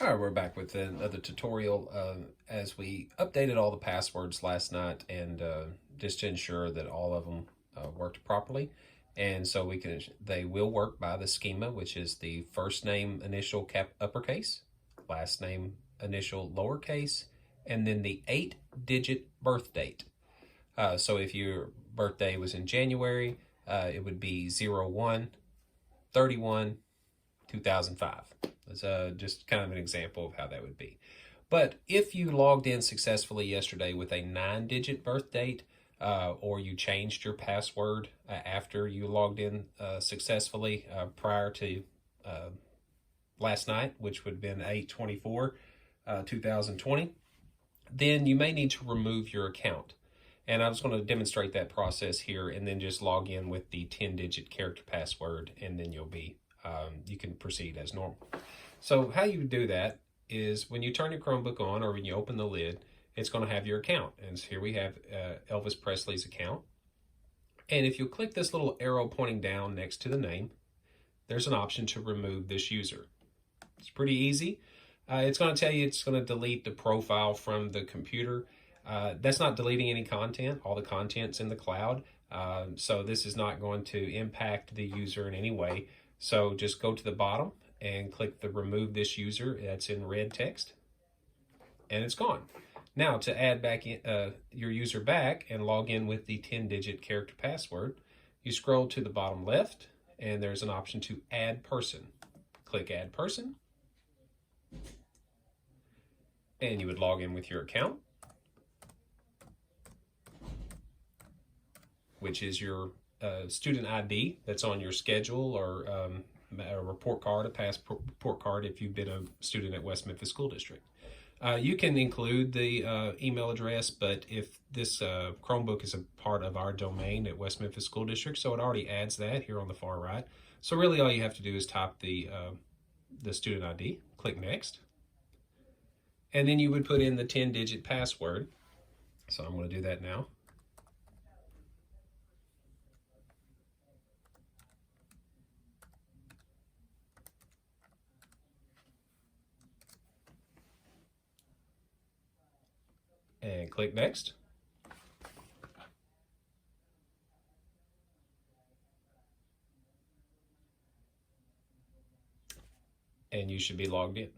All right, we're back with another tutorial as we updated all the passwords last night and just to ensure that all of them worked properly. And so they will work by the schema, which is the first name initial uppercase, last name initial lowercase, and then the 8-digit birth date. So if your birthday was in January, it would be 01/31/2005. That's just kind of an example of how that would be. But if you logged in successfully yesterday with a 9-digit birth date, or you changed your password after you logged in successfully prior to last night, which would have been 8/24/2020, then you may need to remove your account. And I was going to demonstrate that process here and then just log in with the 10-digit character password, and then you can proceed as normal. So how you do that is when you turn your Chromebook on or when you open the lid, it's going to have your account. And so here we have Elvis Presley's account. And if you click this little arrow pointing down next to the name, there's an option to remove this user. It's pretty easy. It's going to tell you it's going to delete the profile from the computer. That's not deleting any content. All the content's in the cloud. So this is not going to impact the user in any way. So just go to the bottom and click the remove this user. That's in red text. And it's gone. Now to add back your user back and log in with the 10-digit character password, you scroll to the bottom left and there's an option to add person. Click add person. And you would log in with your account, which is your student ID that's on your schedule or a report card, a past report card if you've been a student at West Memphis School District. You can include the email address, but if this Chromebook is a part of our domain at West Memphis School District, so it already adds that here on the far right. So really all you have to do is type the student ID, click next, and then you would put in the 10-digit password. So I'm going to do that now. And click next. And you should be logged in.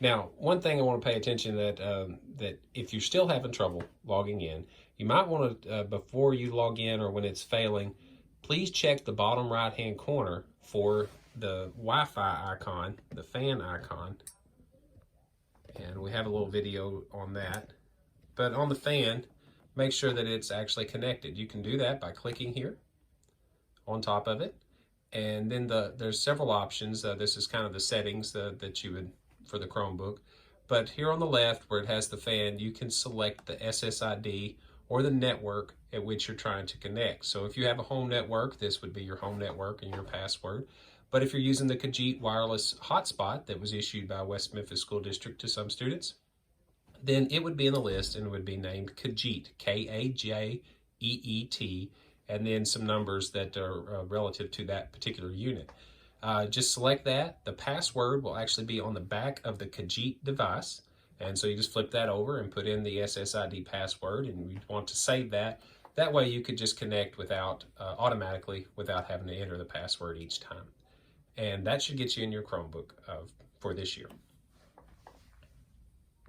Now, one thing I want to pay attention that if you're still having trouble logging in, you might want to, before you log in or when it's failing, please check the bottom right-hand corner for the Wi-Fi icon, the fan icon. And we have a little video on that. But on the fan, make sure that it's actually connected. You can do that by clicking here on top of it. And then there's several options. This is kind of the settings that you would for the Chromebook. But here on the left where it has the fan, you can select the SSID or the network at which you're trying to connect. So if you have a home network, this would be your home network and your password. But if you're using the Khajiit wireless hotspot that was issued by West Memphis School District to some students, then it would be in the list and it would be named Khajiit, K-A-J-E-E-T, and then some numbers that are relative to that particular unit. Just select that. The password will actually be on the back of the Khajiit device. And so you just flip that over and put in the SSID password, and you want to save that. That way you could just connect automatically without having to enter the password each time. And that should get you in your Chromebook for this year.